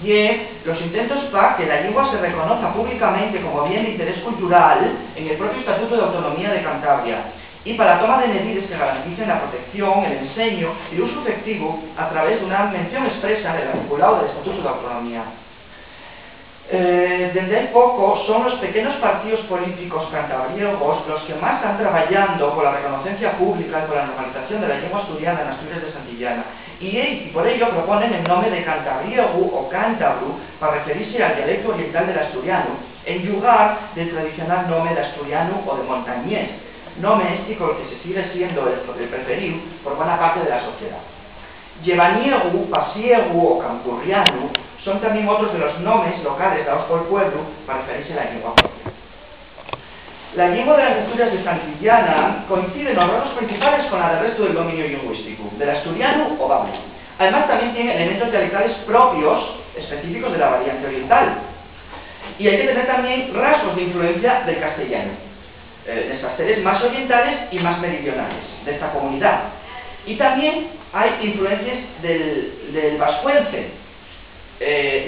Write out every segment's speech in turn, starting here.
y los intentos para que la lengua se reconozca públicamente como bien de interés cultural en el propio Estatuto de Autonomía de Cantabria y para la toma de medidas que garanticen la protección, el enseño y el uso efectivo a través de una mención expresa del articulado del Estatuto de Autonomía. Desde hai pouco son os pequenos partidos políticos cantabriegos los que máis están traballando pola reconocencia pública e pola normalización de la lengua asturiana en Asturias de Santillana y por ello proponen el nome de cantabriego o cántabro para referirse al dialecto oriental del asturiano en lugar del tradicional nome de asturiano o de montañés, nome este que se sigue siendo el preferido por buena parte de la sociedad. Llevaniego, pasiego o campurriano son también otros de los nombres locales dados por el pueblo para referirse a la lengua propia. La lengua de las Asturias de Santillana coincide en los rasgos principales con la del resto del dominio lingüístico, del asturiano o bable. Además también tiene elementos dialectales propios, específicos de la variante oriental. Y hay que tener también rasgos de influencia del castellano, de estas sedes más orientales y más meridionales de esta comunidad. Y también hay influencias del vascuence,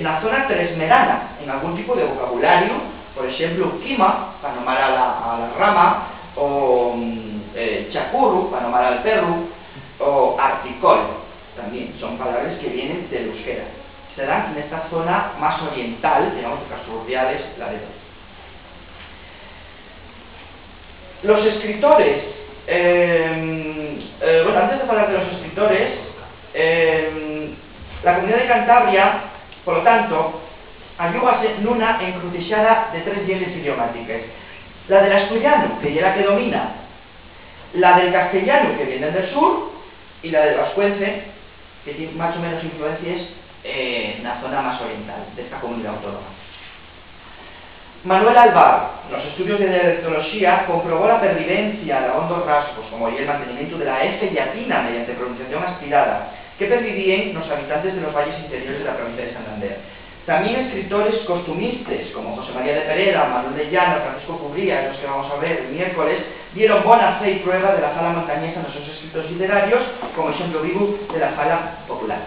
na zona tresmerana, en algún tipo de vocabulario, por ejemplo, quima, para nombrar a la rama, o chacurru, para nombrar al perro, o articol, también son palabras que vienen del euskera. Se dan en esta zona más oriental, digamos, de Castro-Urdiales, la de los escritores. Bueno, antes de hablar de los escritores, la comunidad de Cantabria, por lo tanto, ayúdase nunha encrucijada de tres leyes idiomáticas. La del asturiano, que es la que domina, la del castellano, que viene del sur, y la del vascuence, que tiene más o menos influencias en la zona más oriental de esta comunidad autónoma. Manuel Alvar, en los estudios de dialectología, comprobó la pervivencia de hondos rasgos, como el mantenimiento de la F latina mediante pronunciación aspirada, que pervivían los habitantes de los valles interiores de la provincia de Santander. También escritores costumistas, como José María de Pereda, Manuel de Llano, Francisco Cubría, los que vamos a ver el miércoles, dieron buena fe y prueba de la fala montañesa en sus escritos literarios, como ejemplo vivo de la fala popular.